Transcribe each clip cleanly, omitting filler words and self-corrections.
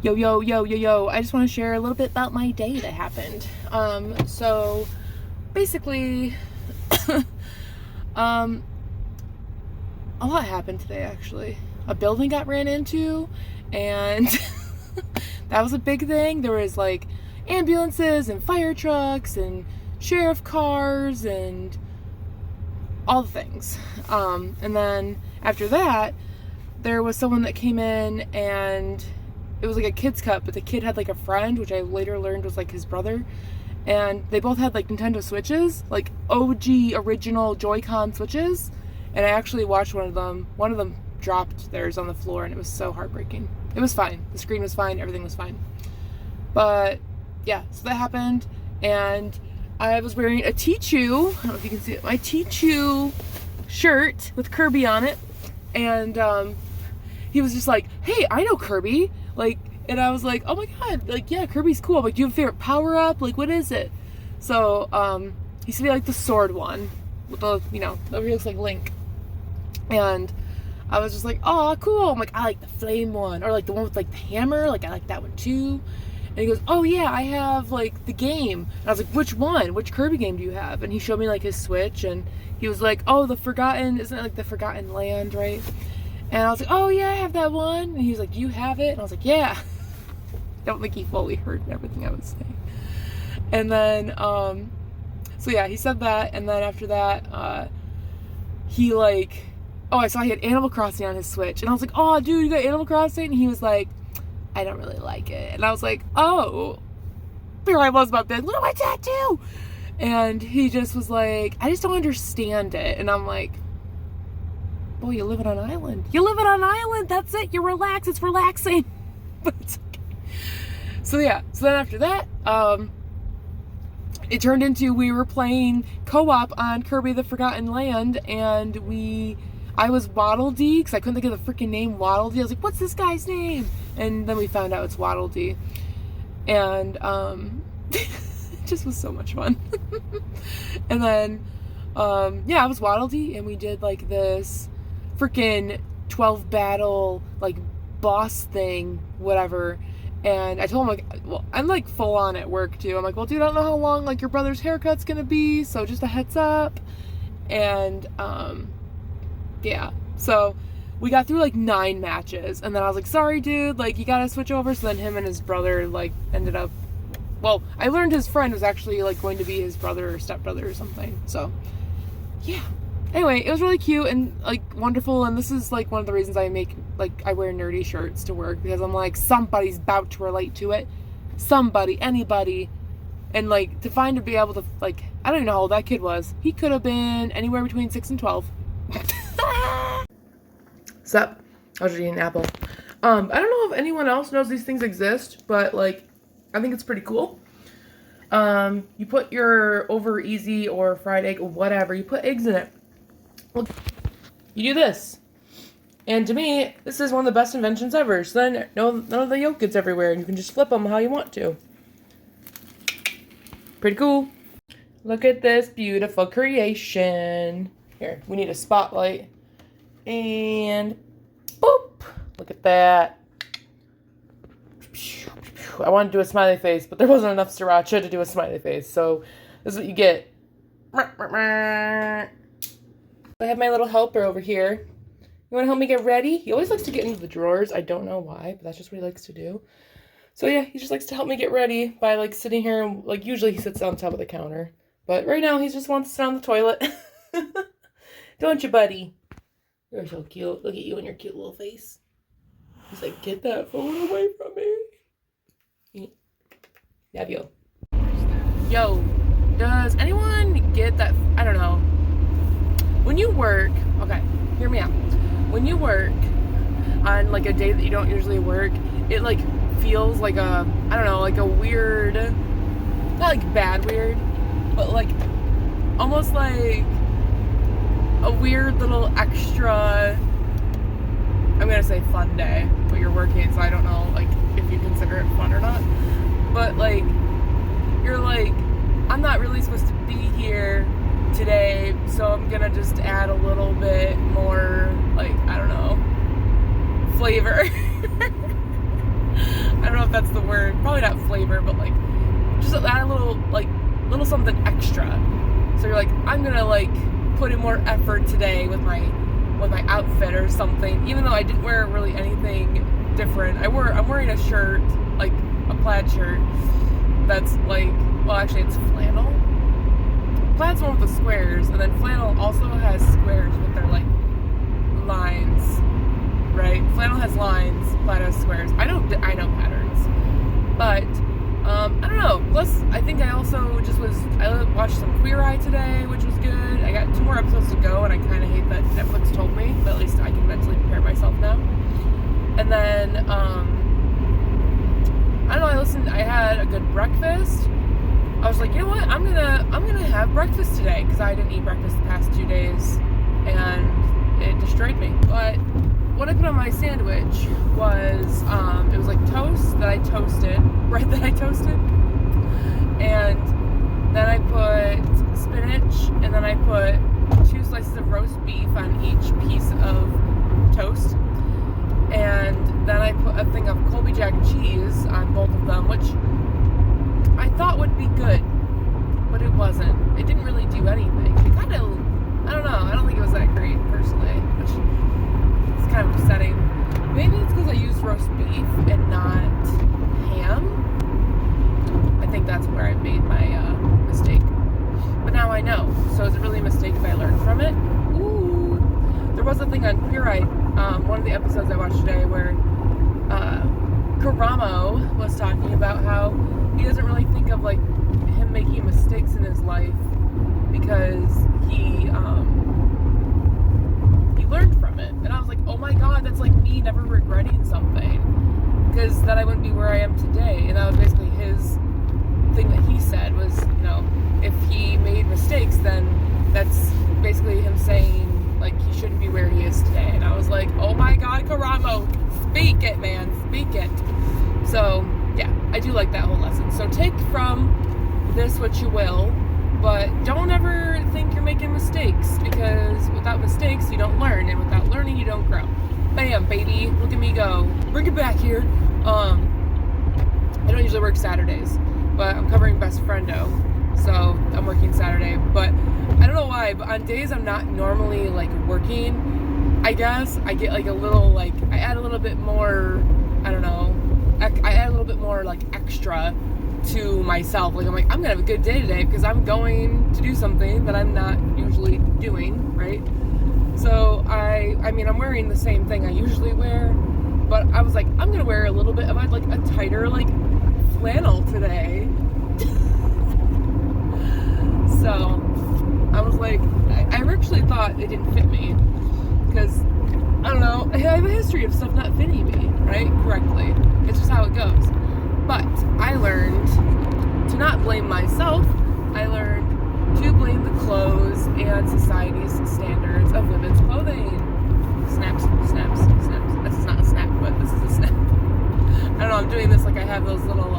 Yo, yo, yo, yo, yo. I just want to share a little bit about my day that happened. So basically, a lot happened today, actually. A building got ran into, and that was a big thing. There was like ambulances and fire trucks and sheriff cars and all the things. And then after that, there was someone that came in, and it was like a kid's cup, but the kid had like a friend, which I later learned was like his brother, and they both had like Nintendo Switches, like OG original Joy-Con Switches, and I actually watched one of them dropped theirs on the floor, and it was so heartbreaking. It was fine, the screen was fine, everything was fine, but yeah, so that happened, and I was wearing a T-Chew, I don't know if you can see it, my T-Chew shirt with Kirby on it, and he was just like, hey, I know Kirby. Like, and I was like, oh my god, like, yeah, Kirby's cool. I'm like, do you have a favorite power-up? Like, what is it? So, he said he liked the sword one, with the, you know, that looks like Link. And I was just like, oh, cool. I'm like, I like the flame one, or like the one with like the hammer, like I like that one too. And he goes, oh yeah, I have like the game. And I was like, which one? Which Kirby game do you have? And he showed me like his Switch, and he was like, oh, the Forgotten, isn't it like the Forgotten Land, right? And I was like, oh yeah, I have that one. And he was like, you have it? And I was like, yeah. I don't think he fully heard everything I was saying. And then, so yeah, he said that. And then after that, he like, oh, I saw he had Animal Crossing on his Switch. And I was like, oh, dude, you got Animal Crossing? And he was like, I don't really like it. And I was like, oh, here I was about that. Look at my tattoo. And he just was like, I just don't understand it. And I'm like, boy, you live on an island. You live on an island. That's it. You relax. It's relaxing. But it's okay. So yeah. So then after that, it turned into we were playing co-op on Kirby the Forgotten Land, and I was Waddle Dee because I couldn't think of the freaking name Waddle Dee. I was like, what's this guy's name? And then we found out it's Waddle Dee. And it just was so much fun. And then yeah, I was Waddle Dee, and we did like this freaking 12 battle like boss thing, whatever. And I told him, like, well, I'm like full on at work too. I'm like, well, dude, I don't know how long like your brother's haircut's gonna be, so just a heads up. And yeah, so we got through like 9 matches, and then I was like, sorry dude, like you gotta switch over. So then him and his brother like ended up, well, I learned his friend was actually like going to be his brother or stepbrother or something. So yeah, anyway, it was really cute and like wonderful, and this is like one of the reasons I wear nerdy shirts to work, because I'm like, somebody's about to relate to it, somebody, anybody. And like to be able to, like, I don't even know how old that kid was. He could have been anywhere between 6 and 12. Sup? I was just eating an apple. I don't know if anyone else knows these things exist, but like I think it's pretty cool. You put your over easy or fried egg or whatever, you put eggs in it. Well, you do this. And to me, this is one of the best inventions ever. So then none of the yolk gets everywhere, and you can just flip them how you want to. Pretty cool. Look at this beautiful creation. Here, we need a spotlight. And boop. Look at that. I wanted to do a smiley face, but there wasn't enough sriracha to do a smiley face. So this is what you get. I have my little helper over here. You want to help me get ready? He always likes to get into the drawers. I don't know why, but that's just what he likes to do. So yeah, he just likes to help me get ready by like sitting here, and like usually he sits on top of the counter. But right now he just wants to sit on the toilet. Don't you, buddy? You're so cute. Look at you and your cute little face. He's like, get that phone away from me. Love you. Yo, does anyone get that? I don't know. When you work, okay, hear me out. When you work on like a day that you don't usually work, it like feels like a, I don't know, like a weird, not like bad weird, but like almost like a weird little extra, I'm gonna say fun day, but you're working, so I don't know like if you consider it fun or not, but like you're like, I'm not really supposed to be here today, so I'm gonna just add a little bit more, like, I don't know, flavor. I don't know if that's the word. Probably not flavor, but like just add a little something extra. So you're like, I'm gonna like put in more effort today with my outfit or something. Even though I didn't wear really anything different. I'm wearing a shirt, like a plaid shirt. That's like, well, actually it's flannel. Plaid's one with the squares, and then flannel also has squares, but they're like lines, right? Flannel has lines, plaid has squares. I know patterns, but I don't know. Plus, I think I also I watched some Queer Eye today, which was good. I got 2 more episodes to go, and I kind of hate that Netflix told me, but at least I can mentally prepare myself now. And then, I don't know, I had a good breakfast. I was like, you know what, I'm gonna have breakfast today, because I didn't eat breakfast the past 2 days, and it destroyed me. But what I put on my sandwich was, it was like toast that I toasted, bread that I toasted, and then I put spinach, and then I put 2 slices of roast beef on each piece of toast, and then I put a thing of Colby Jack cheese on both of them, which I thought would be good, but it wasn't. It didn't really do anything. It kind of, I don't know, I don't think it was that great, personally, which is kind of upsetting. Maybe it's because I used roast beef and not ham. I think that's where I made my mistake. But now I know. So is it really a mistake if I learn from it? Ooh. There was a thing on Queer Eye, one of the episodes I watched today, where Karamo was talking about how he doesn't really think of like him making mistakes in his life because he learned from it. And I was like, oh my god, that's like me never regretting something, because then I wouldn't be where I am today. And that was basically his thing that he said was, you know, if he made mistakes, then that's basically him saying like he shouldn't be where he is today. And I was like, oh my god, Karamo, speak it, man, speak it. So yeah, I do like that whole lesson. So take from this what you will, but don't ever think you're making mistakes, because without mistakes you don't learn, and without learning you don't grow. Bam, baby, look at me go. Bring it back here. I don't usually work Saturdays, but I'm covering Best Friendo, so I'm working Saturday. But I don't know why, but on days I'm not normally like working, I guess I get like a little, like I add a little bit more, I don't know, I add a little bit more like extra to myself. Like I'm like, I'm gonna have a good day today because I'm going to do something that I'm not usually doing, right? So I mean, I'm wearing the same thing I usually wear, but I was like, I'm gonna wear a little bit of like a tighter like flannel today. So I was like, I actually thought it didn't fit me, because I don't know, I have a history of stuff not fitting me, right, correctly. It's just how it goes. But I learned to not blame myself. I learned to blame the clothes and society's standards of women's clothing. Snaps, snaps, snaps. This is not a snap, but this is a snap. I don't know, I'm doing this like I have those little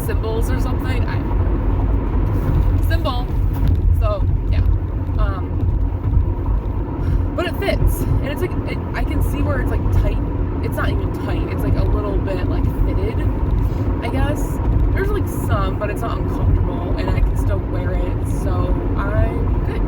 symbols or something. I don't know. Symbol. So, yeah. But it fits. And it's like, I can see where it's like tight. It's not even tight. It's like a little bit like fitted, I guess. There's like some, but it's not uncomfortable, and I can still wear it, so I'm good.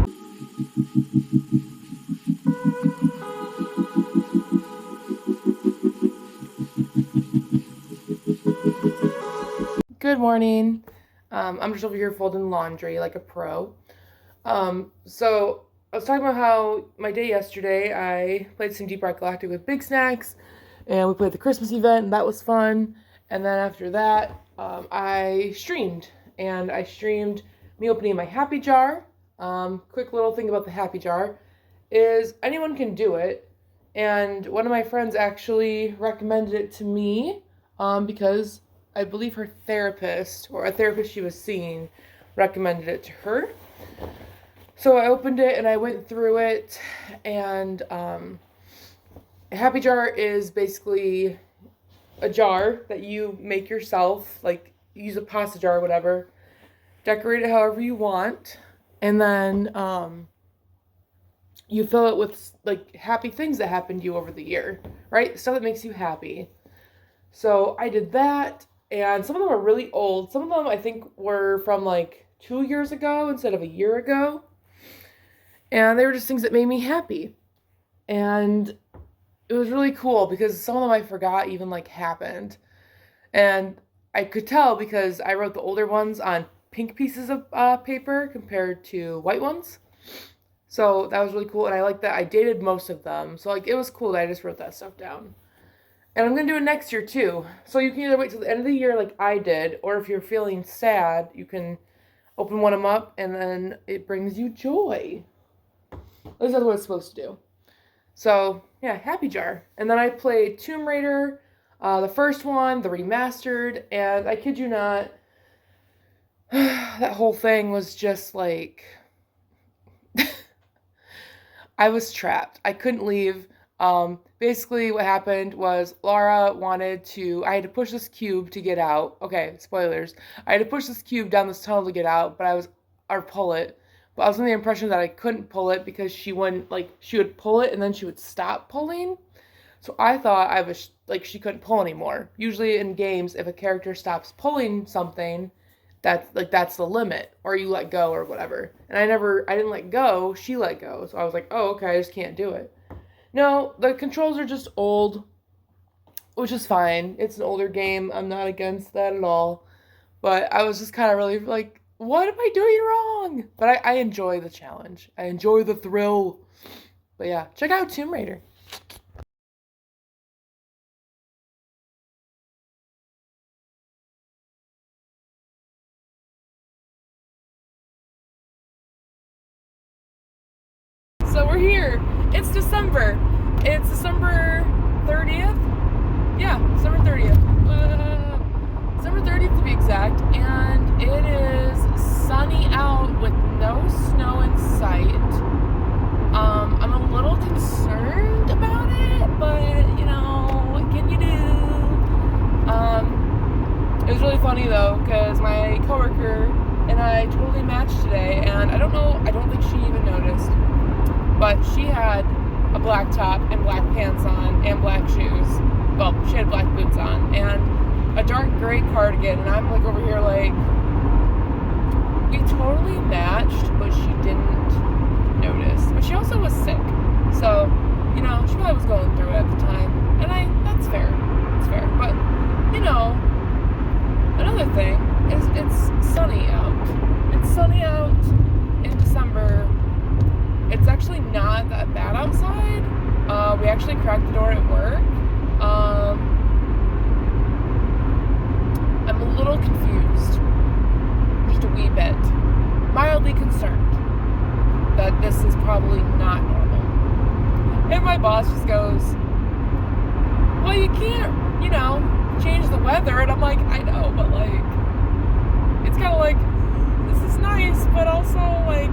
Good morning. I'm just over here folding laundry like a pro. So I was talking about how my day yesterday, I played some Deep Rock Galactic with Big Snacks, and we played the Christmas event, and that was fun. And then after that, I streamed me opening my Happy Jar. Quick little thing about the Happy Jar is anyone can do it, and one of my friends actually recommended it to me, because I believe her therapist, or a therapist she was seeing, recommended it to her. So I opened it and I went through it, and a Happy Jar is basically a jar that you make yourself, like use a pasta jar or whatever, decorate it however you want, and then you fill it with like happy things that happened to you over the year, right? Stuff that makes you happy. So I did that, and some of them are really old. Some of them I think were from like 2 years ago instead of a year ago. And they were just things that made me happy. And it was really cool because some of them I forgot even like happened. And I could tell because I wrote the older ones on pink pieces of paper compared to white ones. So that was really cool. And I like that I dated most of them. So like it was cool that I just wrote that stuff down. And I'm going to do it next year too. So you can either wait till the end of the year like I did, or if you're feeling sad, you can open one of them up and then it brings you joy. At least that's what it's supposed to do. So, yeah, Happy Jar. And then I played Tomb Raider, the first one, the remastered, and I kid you not, that whole thing was just like I was trapped. I couldn't leave. Basically, what happened was Laura wanted to. I had to push this cube to get out. Okay, spoilers. I had to push this cube down this tunnel to get out, or pull it. But I was under the impression that I couldn't pull it because she wouldn't, like, she would pull it and then she would stop pulling. So I thought I was, like, she couldn't pull anymore. Usually in games, if a character stops pulling something, that's the limit, or you let go or whatever. And I didn't let go, she let go. So I was like, oh, okay, I just can't do it. No, the controls are just old, which is fine. It's an older game. I'm not against that at all. But I was just kind of really like, what am I doing wrong? But I enjoy the challenge. I enjoy the thrill. But yeah, check out Tomb Raider. So we're here. It's December. It's December 30th. Yeah, December 30th. December 30th to be exact. And it is sunny out with no snow in sight. I'm a little concerned about it, but you know, what can you do? It was really funny though, because my coworker and I totally matched today, and I don't think she even noticed, but she had a black top and black pants on and black shoes. Well, she had black boots on and a dark gray cardigan, and I'm like over here like, we totally matched, but she didn't notice. But she also was sick, so you know she probably was going through it at the time, and that's fair. It's fair, but you know, another thing is it's sunny out. It's sunny out in December. It's actually not that bad outside. We actually cracked the door at work. I'm a little confused, just a wee bit, mildly concerned that this is probably not normal. And my boss just goes, well, you can't, you know, change the weather. And I'm like, I know, but like, it's kind of like, this is nice, but also like,